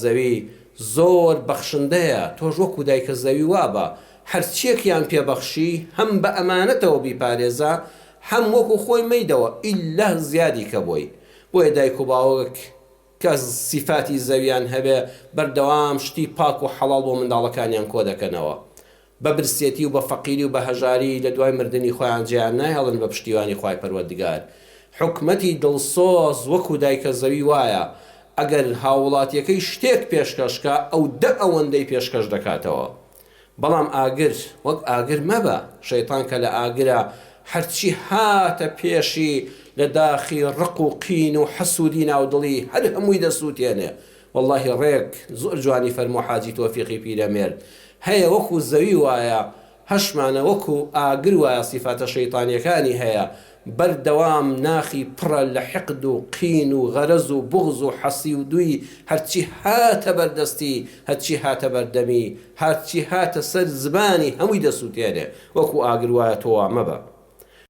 زەوی زۆر بەخشندەیە، تۆش وەکو دایکە زەوی وابە هەرچیەکیان پێبەخشی هەم بە ئەمانەتەوە بیپارێزە، هەم وەکو خۆی مەیدەوە ئیلا زیادی کە بۆی. بۆیە دایک و باوک کە سیفاتی زەویان هەبێ بەردەوام شتی پاک و حەڵاڵ بۆ منداڵەکانیان کۆ دەکەنەوە، بە برسێتی و بە فەقیری و بە هەژاری لە دوای مردنی خۆیان جیان نایهڵن بە پشتیوانی خوای پەروەردگار. حکومەتی دڵسۆز وەکو دایکە زەوی وایە ئەگەر هاوڵاتیەکەی شتێک پێشکەشکە ئەو ئەوەندەی پێشکەش دەکاتەوە. بەڵام ئاگر وەک ئاگر مەبە، شەیطان کە لە ئاگرە هەرچی هاتە پێشی لە داخی ڕق و قین و حەسوودی ناودڵی هەر هەمووی دەسووتێنێ. واللهی ڕێک زۆر جوانی فەرموو حاجی تۆفیقی پیرەمێرد، هەیە وەکو زەوی وایە هەشمانە وەکو ئاگر وایە سیفاتە شەیطانیەکانی هەیە، بەردەوام ناخی پڕە لە حقد و قین و غەرەز و بغز و حەسی و دوی هەرچی هاتە بەردەستی، هەرچی هاتە بەردەمی، هەرچی هاتە سەر زبانی هەمووی دەسووتێنێ. وەکو ئاگر وایە تۆوا مەبە.